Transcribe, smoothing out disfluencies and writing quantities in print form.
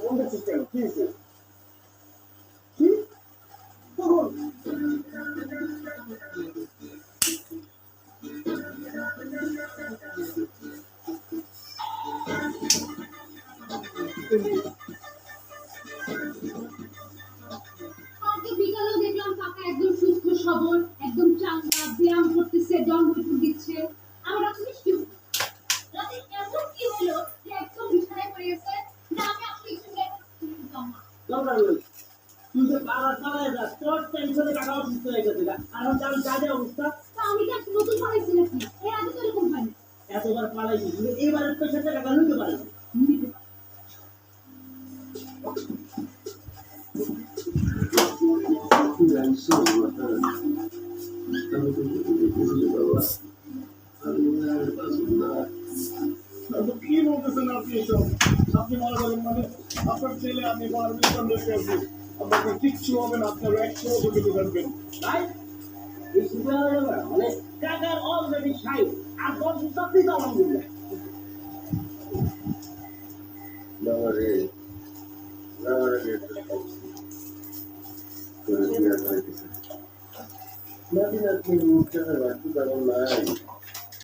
Phone দিচ্ছিস কেন? কি হয়েছে? কি কখন? কালকে বিকালেও দেখলাম কাকা একদম সুস্থ সবল, একদম চাঙ্গা, ব্যায়াম করতেছে, দম বৈঠক দিচ্ছে। আমার রাতে মিষ্টি রাতে এমন কি হলো যে একদম বিছানায় পড়ে গেছে? না আমি আপনি একটু দরকার নেই। তুই যে বারবার চালায় যাস, তোর টেনশনে টাকা অসুস্থ হয়ে গেছে গা। কারণ তার কাজে অবস্থা তা আমি কি আজকে নতুন বানাইছি নাকি? এর আগে তো এরকম হয়নি। এতবার পালাইছিস, কিন্তু এইবারের পেশেন্টের টাকা নিতে পারে না। নিতে পারি। কি বলতেছেন আপনি এসব? আপনি মারা যাবেন মানে আপনার ছেলে আপনি পারমিশন দেখতে আসবেন, আপনাকে কিচ্ছু হবে না, আপনার 100 বেঁচে থাকবেন। তাই এই সুবিধা হয়ে যাবে মানে টাকার অলরেডি 60 আর 10 সত্যি তো আলহামদুলিল্লাহ। বাবারে বাবারে করে দিয়া করে দিছে নাকি না কি মুখটা রাখতে পারো নাই